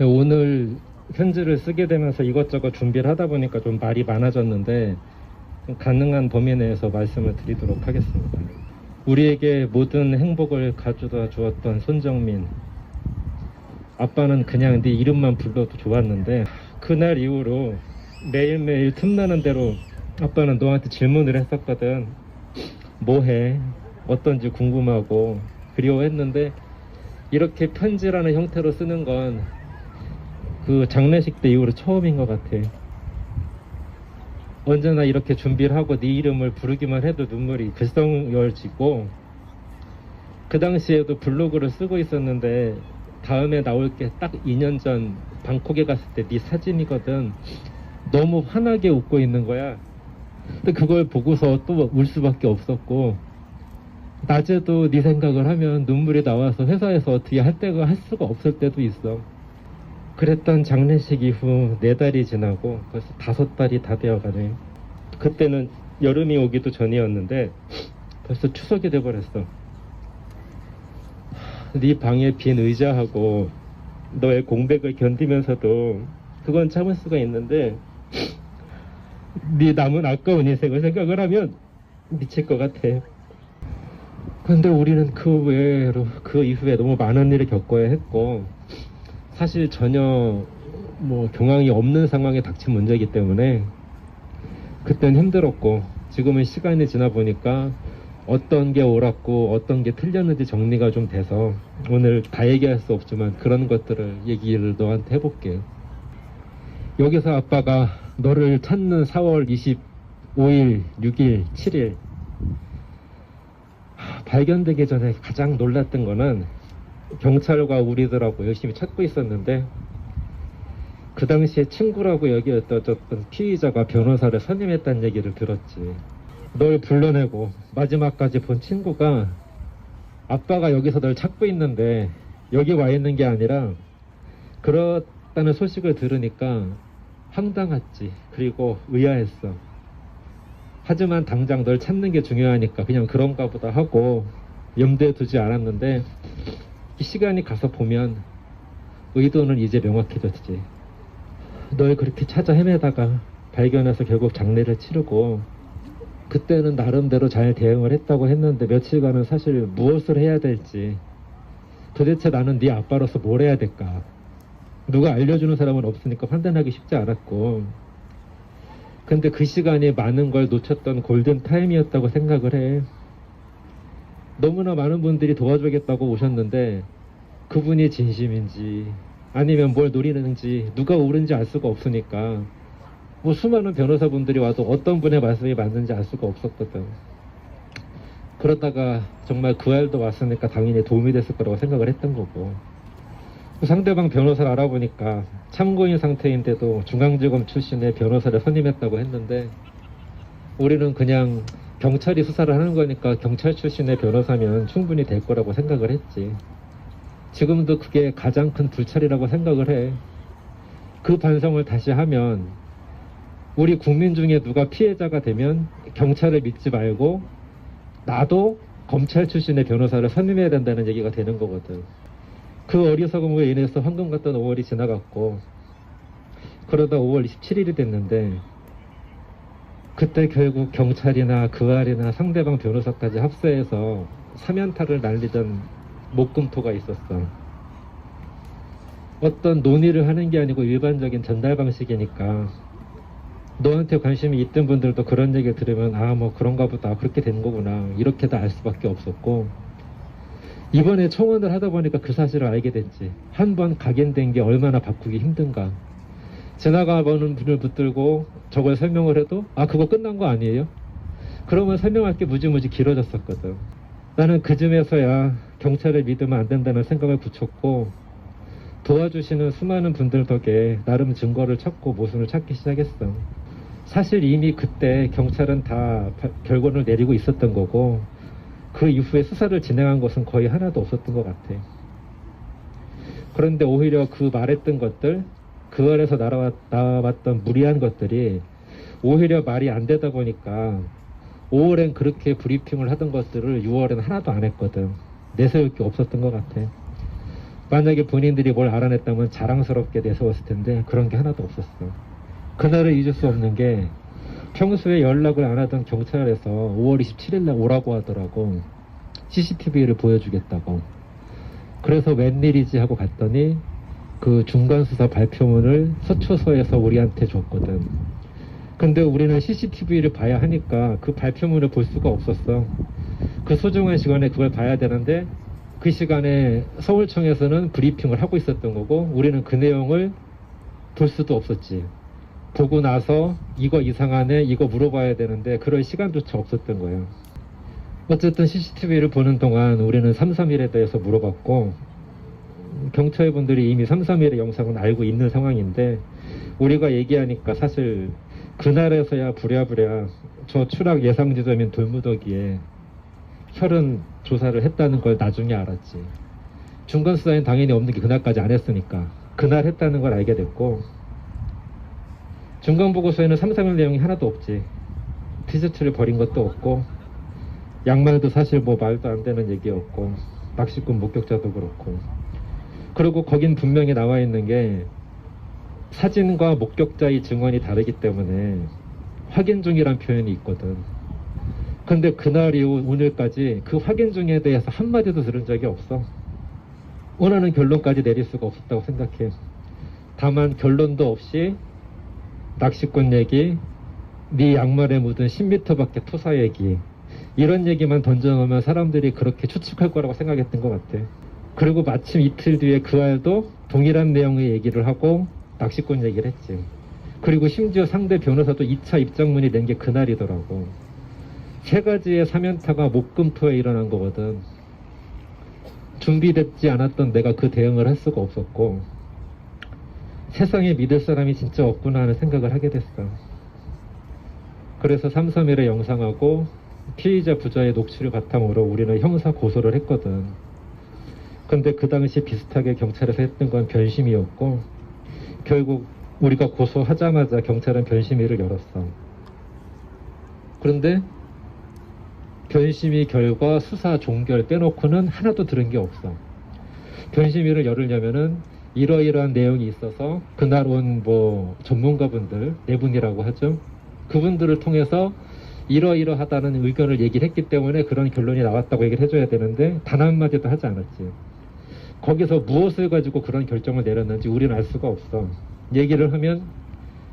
오늘 편지를 쓰게 되면서 이것저것 준비를 하다 보니까 좀 말이 많아졌는데 좀 가능한 범위 내에서 말씀을 드리도록 하겠습니다. 우리에게 모든 행복을 가져다 주었던 손정민, 아빠는 그냥 네 이름만 불러도 좋았는데 그날 이후로 매일매일 틈나는 대로 아빠는 너한테 질문을 했었거든. 뭐해? 어떤지 궁금하고 그리워했는데 이렇게 편지라는 형태로 쓰는 건 그 장례식 때 이후로 처음인 것 같아. 언제나 이렇게 준비를 하고 네 이름을 부르기만 해도 눈물이 글썽여지고, 그 당시에도 블로그를 쓰고 있었는데 다음에 나올 게 딱 2년 전 방콕에 갔을 때 네 사진이거든. 너무 환하게 웃고 있는 거야. 근데 그걸 보고서 또 울 수밖에 없었고, 낮에도 네 생각을 하면 눈물이 나와서 회사에서 어떻게 할 수가 없을 때도 있어. 그랬던 장례식 이후 4달이 지나고 벌써 5달이 다 되어가네. 그때는 여름이 오기도 전이었는데 벌써 추석이 돼버렸어. 네 방에 빈 의자하고 너의 공백을 견디면서도 그건 참을 수가 있는데, 네 남은 아까운 인생을 생각을 하면 미칠 것 같아. 근데 우리는 그 이후에 너무 많은 일을 겪어야 했고, 사실 전혀 경황이 없는 상황에 닥친 문제이기 때문에 그땐 힘들었고, 지금은 시간이 지나 보니까 어떤 게 옳았고 어떤 게 틀렸는지 정리가 좀 돼서 오늘 다 얘기할 수 없지만 그런 것들을 얘기를 너한테 해볼게. 여기서 아빠가 너를 찾는 4월 25일, 6일, 7일 발견되기 전에 가장 놀랐던 거는 경찰과 우리들하고 열심히 찾고 있었는데, 그 당시에 친구라고 여기였던 피의자가 변호사를 선임했다는 얘기를 들었지. 널 불러내고 마지막까지 본 친구가 아빠가 여기서 널 찾고 있는데 여기 와 있는 게 아니라 그렇다는 소식을 들으니까 황당했지. 그리고 의아했어. 하지만 당장 널 찾는 게 중요하니까 그냥 그런가 보다 하고 염두에 두지 않았는데, 이 시간이 가서 보면 의도는 이제 명확해졌지. 널 그렇게 찾아 헤매다가 발견해서 결국 장례를 치르고, 그때는 나름대로 잘 대응을 했다고 했는데 며칠간은 사실 무엇을 해야 될지, 도대체 나는 네 아빠로서 뭘 해야 될까, 누가 알려주는 사람은 없으니까 판단하기 쉽지 않았고, 근데 그 시간이 많은 걸 놓쳤던 골든타임이었다고 생각을 해. 너무나 많은 분들이 도와주겠다고 오셨는데 그분이 진심인지 아니면 뭘 노리는지 누가 옳은지 알 수가 없으니까 수많은 변호사분들이 와도 어떤 분의 말씀이 맞는지 알 수가 없었거든. 그러다가 정말 그 알도 왔으니까 당연히 도움이 됐을 거라고 생각을 했던 거고, 상대방 변호사를 알아보니까 참고인 상태인데도 중앙지검 출신의 변호사를 선임했다고 했는데, 우리는 그냥 경찰이 수사를 하는 거니까 경찰 출신의 변호사면 충분히 될 거라고 생각을 했지. 지금도 그게 가장 큰 불찰이라고 생각을 해. 그 반성을 다시 하면 우리 국민 중에 누가 피해자가 되면 경찰을 믿지 말고 나도 검찰 출신의 변호사를 선임해야 된다는 얘기가 되는 거거든. 그 어리석음으로 인해서 황금 같던 5월이 지나갔고, 그러다 5월 27일이 됐는데, 그때 결국 경찰이나 그 아래나 상대방 변호사까지 합세해서 사면탈을 날리던 목금토가 있었어. 어떤 논의를 하는 게 아니고 일반적인 전달 방식이니까 너한테 관심이 있던 분들도 그런 얘기를 들으면 그런가 보다, 그렇게 된 거구나, 이렇게 다 알 수밖에 없었고, 이번에 청원을 하다 보니까 그 사실을 알게 됐지. 한 번 각인된 게 얼마나 바꾸기 힘든가. 지나가보는 분을 붙들고 저걸 설명을 해도 그거 끝난 거 아니에요? 그러면 설명할 게 무지무지 길어졌었거든. 나는 그쯤에서야 경찰을 믿으면 안 된다는 생각을 붙였고, 도와주시는 수많은 분들 덕에 나름 증거를 찾고 모순을 찾기 시작했어. 사실 이미 그때 경찰은 다 결론을 내리고 있었던 거고, 그 이후에 수사를 진행한 것은 거의 하나도 없었던 것 같아. 그런데 오히려 그 말했던 것들, 그 안에서 나왔던 무리한 것들이 오히려 말이 안 되다 보니까 5월엔 그렇게 브리핑을 하던 것들을 6월엔 하나도 안 했거든. 내세울 게 없었던 것 같아. 만약에 본인들이 뭘 알아냈다면 자랑스럽게 내세웠을 텐데 그런 게 하나도 없었어. 그날을 잊을 수 없는 게 평소에 연락을 안 하던 경찰에서 5월 27일 날 오라고 하더라고. CCTV를 보여주겠다고. 그래서 웬일이지 하고 갔더니 그 중간수사 발표문을 서초서에서 우리한테 줬거든. 근데 우리는 CCTV를 봐야 하니까 그 발표문을 볼 수가 없었어. 그 소중한 시간에 그걸 봐야 되는데 그 시간에 서울청에서는 브리핑을 하고 있었던 거고 우리는 그 내용을 볼 수도 없었지. 보고 나서 이거 이상하네, 이거 물어봐야 되는데 그럴 시간조차 없었던 거예요. 어쨌든 CCTV를 보는 동안 우리는 331에 대해서 물어봤고 경찰분들이 이미 331의 영상은 알고 있는 상황인데 우리가 얘기하니까 사실 그날에서야 부랴부랴 저 추락 예상 지점인 돌무더기에 혈흔 조사를 했다는 걸 나중에 알았지. 중간수사엔 당연히 없는 게 그날까지 안 했으니까 그날 했다는 걸 알게 됐고 중간보고서에는 331 내용이 하나도 없지. 티셔츠를 버린 것도 없고 양말도 사실 뭐 말도 안 되는 얘기였고 낚시꾼 목격자도 그렇고 그리고 거긴 분명히 나와 있는 게 사진과 목격자의 증언이 다르기 때문에 확인 중이란 표현이 있거든. 근데 그날 이후 오늘까지 그 확인 중에 대해서 한마디도 들은 적이 없어. 원하는 결론까지 내릴 수가 없었다고 생각해. 다만 결론도 없이 낚시꾼 얘기, 네 양말에 묻은 10m밖에 토사 얘기 이런 얘기만 던져놓으면 사람들이 그렇게 추측할 거라고 생각했던 것 같아. 그리고 마침 이틀 뒤에 그 알도 동일한 내용의 얘기를 하고 낚시꾼 얘기를 했지. 그리고 심지어 상대 변호사도 2차 입장문이 낸 게 그날이더라고. 세 가지의 사면타가 목금토에 일어난 거거든. 준비되지 않았던 내가 그 대응을 할 수가 없었고 세상에 믿을 사람이 진짜 없구나 하는 생각을 하게 됐어. 그래서 331의 영상하고 피의자 부자의 녹취를 바탕으로 우리는 형사 고소를 했거든. 근데 그 당시 비슷하게 경찰에서 했던 건 변심이었고 결국 우리가 고소하자마자 경찰은 변심위를 열었어. 그런데 변심위 결과 수사 종결 빼놓고는 하나도 들은 게 없어. 변심위를 열으려면은 이러이러한 내용이 있어서 그날 온 뭐 전문가분들 네 분이라고 하죠. 그분들을 통해서 이러이러하다는 의견을 얘기를 했기 때문에 그런 결론이 나왔다고 얘기를 해줘야 되는데 단 한마디도 하지 않았지. 거기서 무엇을 가지고 그런 결정을 내렸는지 우리는 알 수가 없어. 얘기를 하면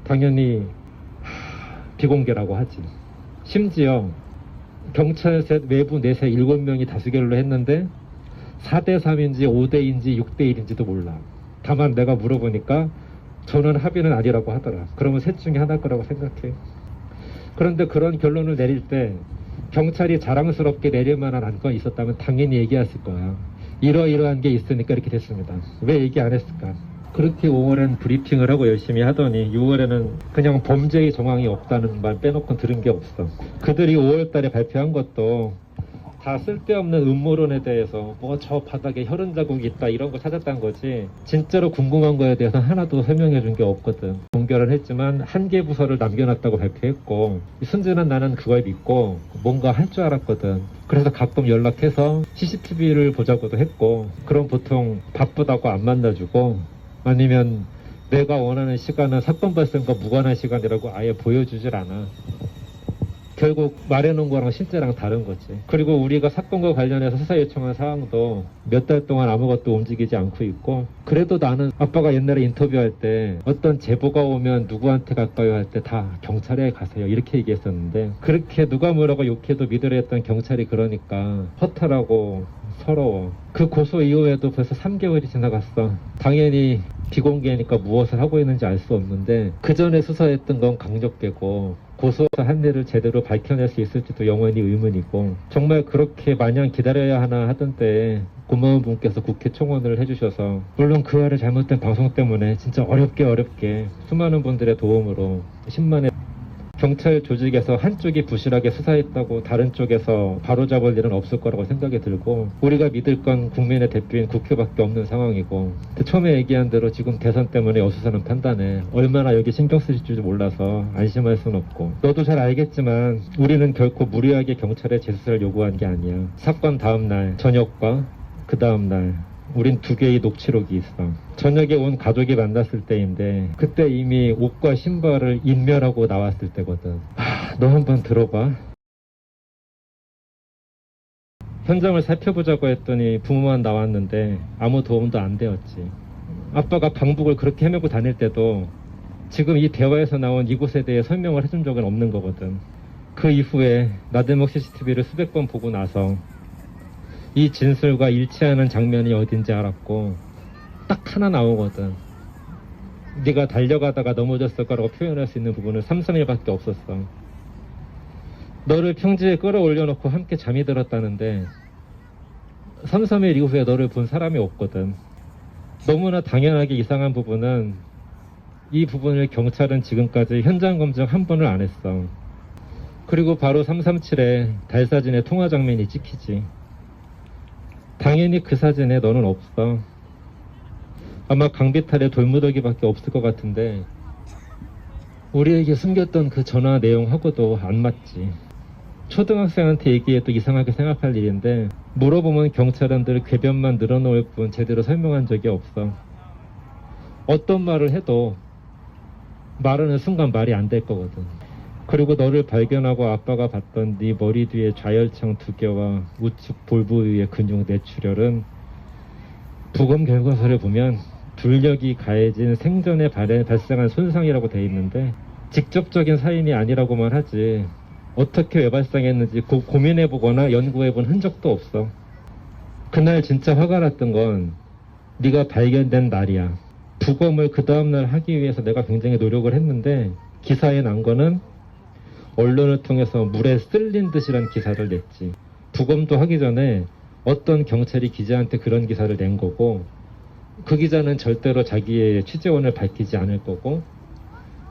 당연히 비공개라고 하지. 심지어 경찰셋 외부 내세 7명이 다수결로 했는데 4대3인지 5대인지 6대1인지도 몰라. 다만 내가 물어보니까 저는 합의는 아니라고 하더라. 그러면 셋 중에 하나일 거라고 생각해. 그런데 그런 결론을 내릴 때 경찰이 자랑스럽게 내릴 만한 안건이 있었다면 당연히 얘기했을 거야. 이러이러한 게 있으니까 이렇게 됐습니다. 왜 얘기 안 했을까? 그렇게 5월엔 브리핑을 하고 열심히 하더니 6월에는 그냥 범죄의 정황이 없다는 말 빼놓고 들은 게 없어. 그들이 5월 달에 발표한 것도 다 쓸데없는 음모론에 대해서 뭐 저 바닥에 혈흔 자국이 있다 이런 거 찾았다는 거지 진짜로 궁금한 거에 대해서 하나도 설명해 준 게 없거든. 종결은 했지만 한 개 부서를 남겨놨다고 발표했고 순진한 나는 그걸 믿고 뭔가 할 줄 알았거든. 그래서 가끔 연락해서 CCTV를 보자고도 했고 그럼 보통 바쁘다고 안 만나주고 아니면 내가 원하는 시간은 사건 발생과 무관한 시간이라고 아예 보여주질 않아. 결국 말해놓은 거랑 실제랑 다른 거지. 그리고 우리가 사건과 관련해서 수사 요청한 사항도 몇 달 동안 아무것도 움직이지 않고 있고 그래도 나는 아빠가 옛날에 인터뷰할 때 어떤 제보가 오면 누구한테 갈까요 할 때 다 경찰에 가세요 이렇게 얘기했었는데 그렇게 누가 뭐라고 욕해도 믿으려 했던 경찰이 그러니까 허탈하고 서러워. 그 고소 이후에도 벌써 3개월이 지나갔어. 당연히 비공개니까 무엇을 하고 있는지 알 수 없는데 그 전에 수사했던 건 강력되고 고소해서 한 일을 제대로 밝혀낼 수 있을지도 영원히 의문이고 정말 그렇게 마냥 기다려야 하나 하던 때에 고마운 분께서 국회 청원을 해주셔서 물론 그 아래 잘못된 방송 때문에 진짜 어렵게 수많은 분들의 도움으로 10만의 경찰 조직에서 한쪽이 부실하게 수사했다고 다른 쪽에서 바로잡을 일은 없을 거라고 생각이 들고 우리가 믿을 건 국민의 대표인 국회밖에 없는 상황이고 처음에 얘기한 대로 지금 대선 때문에 여수사는 판단해 얼마나 여기 신경 쓰실 줄 몰라서 안심할 수는 없고 너도 잘 알겠지만 우리는 결코 무리하게 경찰에 재수사를 요구한 게 아니야. 사건 다음 날 저녁과 그 다음 날 우린 두 개의 녹취록이 있어. 저녁에 온 가족이 만났을 때인데 그때 이미 옷과 신발을 인멸하고 나왔을 때거든. 너 한번 들어봐. 현장을 살펴보자고 했더니 부모만 나왔는데 아무 도움도 안 되었지. 아빠가 방북을 그렇게 헤매고 다닐 때도 지금 이 대화에서 나온 이곳에 대해 설명을 해준 적은 없는 거거든. 그 이후에 나대목 CCTV를 수백 번 보고 나서 이 진술과 일치하는 장면이 어딘지 알았고 딱 하나 나오거든. 네가 달려가다가 넘어졌을 거라고 표현할 수 있는 부분은 3, 3일밖에 없었어. 너를 평지에 끌어올려놓고 함께 잠이 들었다는데 3, 3일 이후에 너를 본 사람이 없거든. 너무나 당연하게 이상한 부분은 이 부분을 경찰은 지금까지 현장 검증 한 번을 안 했어. 그리고 바로 337에 달 사진의 통화 장면이 찍히지. 당연히 그 사진에 너는 없어. 아마 강비탈에 돌무더기밖에 없을 것 같은데 우리에게 숨겼던 그 전화 내용하고도 안 맞지. 초등학생한테 얘기해도 이상하게 생각할 일인데 물어보면 경찰은 늘 궤변만 늘어놓을 뿐 제대로 설명한 적이 없어. 어떤 말을 해도 말하는 순간 말이 안 될 거거든. 그리고 너를 발견하고 아빠가 봤던 네 머리 뒤에 좌열창 2개와 우측 볼부 위의 근육 뇌출혈은 부검 결과서를 보면 둘력이 가해진 생전에 발생한 손상이라고 돼 있는데 직접적인 사인이 아니라고만 하지 어떻게 왜 발생했는지 고민해보거나 연구해본 흔적도 없어. 그날 진짜 화가 났던 건 네가 발견된 날이야. 부검을 그 다음날 하기 위해서 내가 굉장히 노력을 했는데 기사에 난 거는 언론을 통해서 물에 쓸린 듯이란 기사를 냈지. 부검도 하기 전에 어떤 경찰이 기자한테 그런 기사를 낸 거고 그 기자는 절대로 자기의 취재원을 밝히지 않을 거고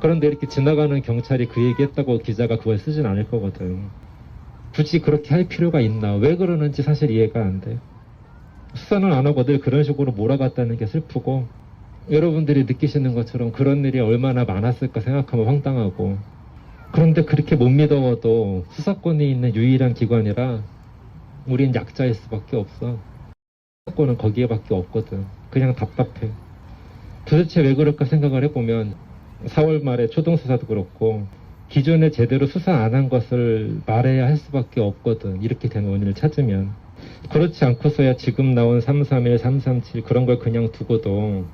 그런데 이렇게 지나가는 경찰이 그 얘기했다고 기자가 그걸 쓰진 않을 거거든. 굳이 그렇게 할 필요가 있나? 왜 그러는지 사실 이해가 안 돼. 수사는 안 하고 늘 그런 식으로 몰아갔다는 게 슬프고 여러분들이 느끼시는 것처럼 그런 일이 얼마나 많았을까 생각하면 황당하고 그런데 그렇게 못 믿어도 수사권이 있는 유일한 기관이라 우린 약자일 수밖에 없어. 수사권은 거기에밖에 없거든. 그냥 답답해. 도대체 왜 그럴까 생각을 해보면 4월 말에 초동수사도 그렇고 기존에 제대로 수사 안 한 것을 말해야 할 수밖에 없거든. 이렇게 된 원인을 찾으면. 그렇지 않고서야 지금 나온 331, 337 그런 걸 그냥 두고도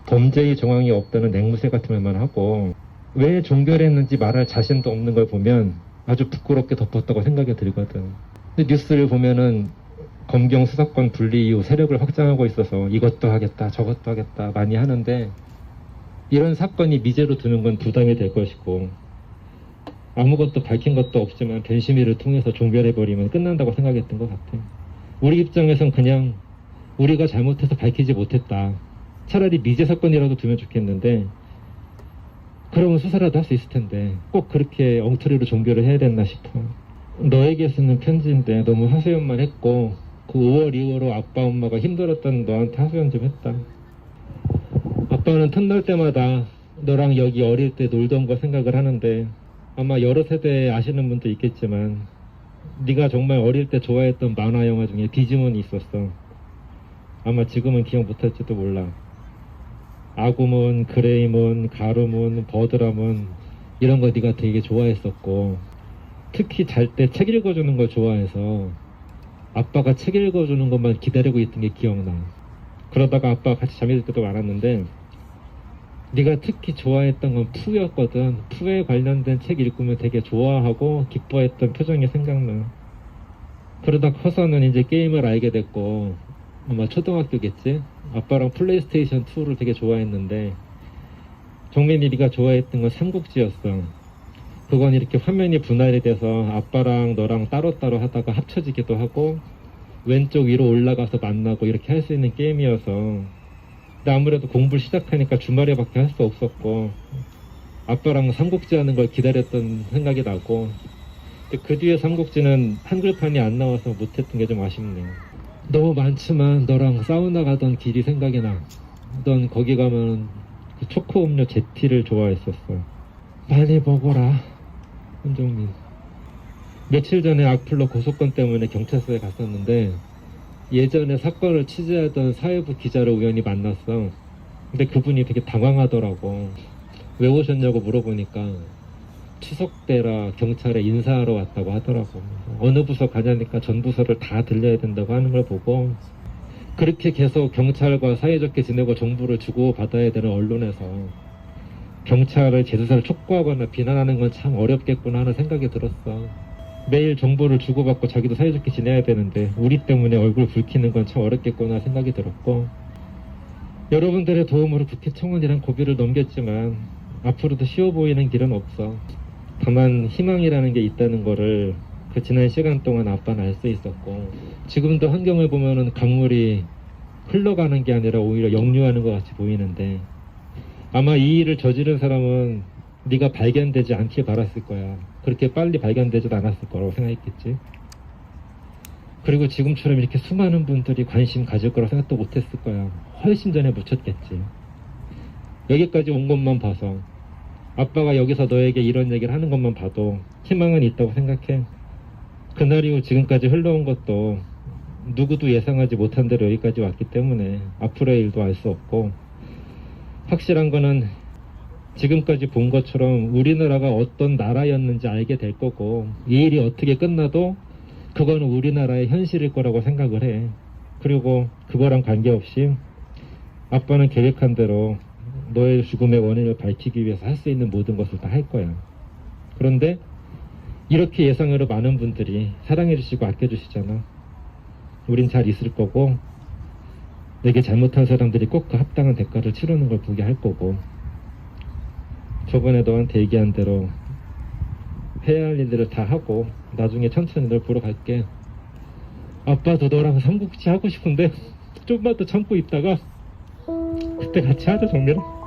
범죄의 정황이 없다는 앵무새 같은 말만 하고 왜 종결했는지 말할 자신도 없는 걸 보면 아주 부끄럽게 덮었다고 생각이 들거든. 근데 뉴스를 보면은 검경 수사권 분리 이후 세력을 확장하고 있어서 이것도 하겠다 저것도 하겠다 많이 하는데 이런 사건이 미제로 두는 건 부담이 될 것이고 아무것도 밝힌 것도 없지만 변심위를 통해서 종결해버리면 끝난다고 생각했던 것 같아. 우리 입장에선 그냥 우리가 잘못해서 밝히지 못했다. 차라리 미제 사건이라도 두면 좋겠는데 그러면 수사라도 할 수 있을 텐데 꼭 그렇게 엉터리로 종결을 해야 됐나 싶어. 너에게 쓰는 편지인데 너무 하소연만 했고 그 5월 이후로 아빠 엄마가 힘들었던 너한테 하소연 좀 했다. 아빠는 틈날 때마다 너랑 여기 어릴 때 놀던 거 생각을 하는데 아마 여러 세대 아시는 분도 있겠지만 네가 정말 어릴 때 좋아했던 만화 영화 중에 디지몬이 있었어. 아마 지금은 기억 못할지도 몰라. 아구몬, 그레이몬, 가루몬, 버드라몬 이런 거 네가 되게 좋아했었고 특히 잘 때 책 읽어주는 걸 좋아해서 아빠가 책 읽어주는 것만 기다리고 있던 게 기억나. 그러다가 아빠가 같이 잠이 들 때도 많았는데 네가 특히 좋아했던 건 푸였거든. 푸에 관련된 책 읽으면 되게 좋아하고 기뻐했던 표정이 생각나. 그러다 커서는 이제 게임을 알게 됐고 아마 초등학교겠지? 아빠랑 플레이스테이션 2를 되게 좋아했는데 정민이 네가 좋아했던 건 삼국지였어. 그건 이렇게 화면이 분할이 돼서 아빠랑 너랑 따로따로 하다가 합쳐지기도 하고 왼쪽 위로 올라가서 만나고 이렇게 할 수 있는 게임이어서 근데 아무래도 공부를 시작하니까 주말에밖에 할 수 없었고 아빠랑 삼국지 하는 걸 기다렸던 생각이 나고 근데 그 뒤에 삼국지는 한글판이 안 나와서 못했던 게 좀 아쉽네. 너무 많지만 너랑 사우나 가던 길이 생각이 나. 넌 거기 가면 그 초코 음료 제티를 좋아했었어. 많이 먹어라 한정민. 며칠 전에 악플로 고소권 때문에 경찰서에 갔었는데 예전에 사건을 취재하던 사회부 기자를 우연히 만났어. 근데 그분이 되게 당황하더라고. 왜 오셨냐고 물어보니까 추석 때라 경찰에 인사하러 왔다고 하더라고. 어느 부서 가냐니까 전 부서를 다 들려야 된다고 하는 걸 보고, 그렇게 계속 경찰과 사이좋게 지내고 정보를 주고받아야 되는 언론에서 경찰을 재수사를 촉구하거나 비난하는 건 참 어렵겠구나 하는 생각이 들었어. 매일 정보를 주고받고 자기도 사이좋게 지내야 되는데 우리 때문에 얼굴 붉히는 건 참 어렵겠구나 생각이 들었고, 여러분들의 도움으로 국회 청원이란 고비를 넘겼지만 앞으로도 쉬워 보이는 길은 없어. 다만 희망이라는 게 있다는 거를 그 지난 시간 동안 아빠는 알 수 있었고, 지금도 환경을 보면은 강물이 흘러가는 게 아니라 오히려 역류하는 것 같이 보이는데, 아마 이 일을 저지른 사람은 네가 발견되지 않길 바랐을 거야. 그렇게 빨리 발견되지도 않았을 거라고 생각했겠지. 그리고 지금처럼 이렇게 수많은 분들이 관심 가질 거라고 생각도 못했을 거야. 훨씬 전에 묻혔겠지. 여기까지 온 것만 봐서, 아빠가 여기서 너에게 이런 얘기를 하는 것만 봐도 희망은 있다고 생각해. 그날 이후 지금까지 흘러온 것도 누구도 예상하지 못한 대로 여기까지 왔기 때문에 앞으로의 일도 알 수 없고, 확실한 거는 지금까지 본 것처럼 우리나라가 어떤 나라였는지 알게 될 거고, 이 일이 어떻게 끝나도 그거는 우리나라의 현실일 거라고 생각을 해. 그리고 그거랑 관계없이 아빠는 계획한 대로 너의 죽음의 원인을 밝히기 위해서 할 수 있는 모든 것을 다 할 거야. 그런데 이렇게 예상외로 많은 분들이 사랑해주시고 아껴주시잖아. 우린 잘 있을 거고, 내게 잘못한 사람들이 꼭 그 합당한 대가를 치르는 걸 보게 할 거고, 저번에 너한테 얘기한 대로 해야 할 일들을 다 하고 나중에 천천히 널 보러 갈게. 아빠도 너랑 삼국지 하고 싶은데 좀만 더 참고 있다가 그때 같이 하자, 정민아.